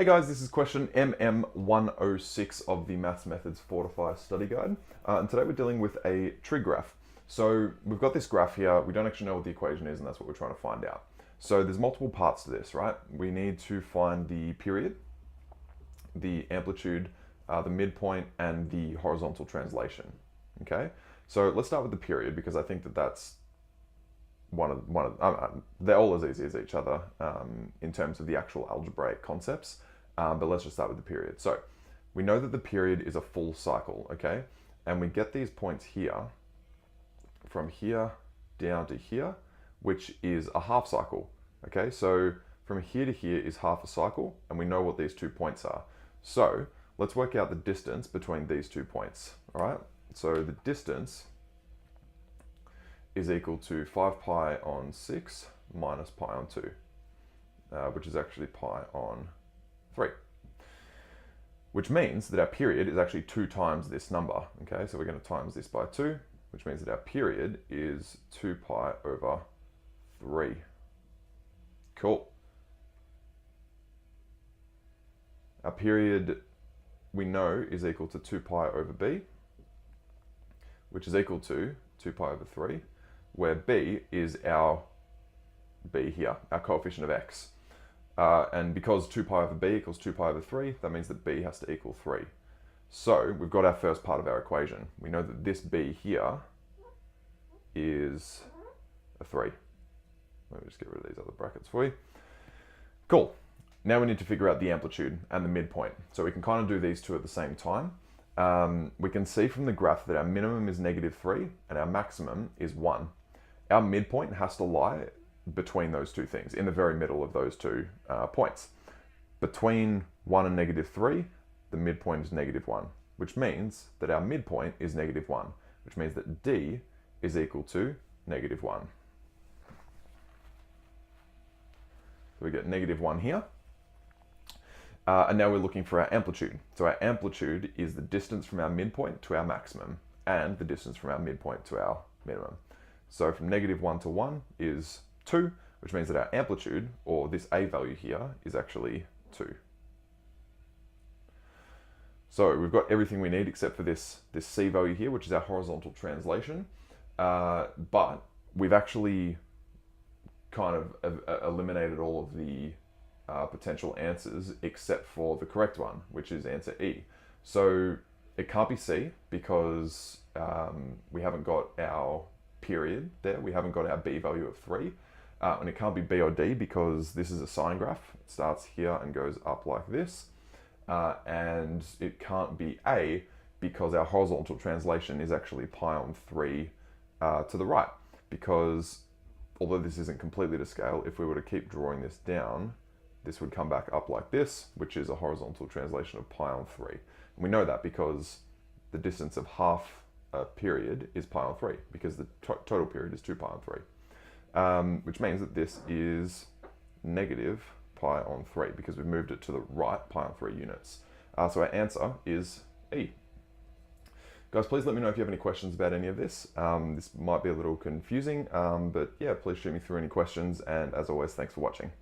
Hey guys, this is question MM106 of the Maths Methods Fortify study guide. And today we're dealing with a trig graph. So we've got this graph here, we don't actually know what the equation is, and that's what we're trying to find out. So there's multiple parts to this, right? We need to find the period, the amplitude, the midpoint, and the horizontal translation, okay? So let's start with the period, because I think that that's they're all as easy as each other in terms of the actual algebraic concepts, but let's just start with the period. So we know that the period is a full cycle, okay? And we get these points here, from here down to here, which is a half cycle, okay? So from here to here is half a cycle, and we know what these 2 points are. So let's work out the distance between these 2 points, all right? So the distance is equal to 5 pi on 6 minus pi on 2, which is actually pi on 3. Which means that our period is actually 2 times this number, okay? So we're going to times this by 2, which means that our period is 2 pi over 3. Cool. Our period, we know, is equal to 2 pi over b, which is equal to 2 pi over 3, where b is our b here, our coefficient of x. And because 2 pi over b equals 2 pi over 3, that means that b has to equal 3. So we've got our first part of our equation. We know that this b here is a 3. Let me just get rid of these other brackets for you. Cool. Now we need to figure out the amplitude and the midpoint. So we can kind of do these two at the same time. We can see from the graph that our minimum is -3 and our maximum is 1. Our midpoint has to lie between those two things, in the very middle of those two points. Between 1 and -3, the midpoint is -1, which means that our midpoint is -1, which means that D is equal to -1. So we get -1 here. And now we're looking for our amplitude. So our amplitude is the distance from our midpoint to our maximum and the distance from our midpoint to our minimum. So from -1 to 1 is 2, which means that our amplitude, or this A value here, is actually 2. So we've got everything we need except for this C value here, which is our horizontal translation. But we've actually kind of eliminated all of the potential answers except for the correct one, which is answer E. So it can't be C because we haven't got our period there. We haven't got our B value of 3. And it can't be B or D because this is a sine graph. It starts here and goes up like this. And it can't be A because our horizontal translation is actually pi on 3 to the right. Because although this isn't completely to scale, if we were to keep drawing this down, this would come back up like this, which is a horizontal translation of pi on 3. And we know that because the distance of half a period is pi on 3, because the total period is 2 pi on 3. Which means that this is -pi on 3, because we've moved it to the right, pi on 3 units. So our answer is E. Guys, please let me know if you have any questions about any of this. This might be a little confusing, but yeah, please shoot me through any questions, and as always, thanks for watching.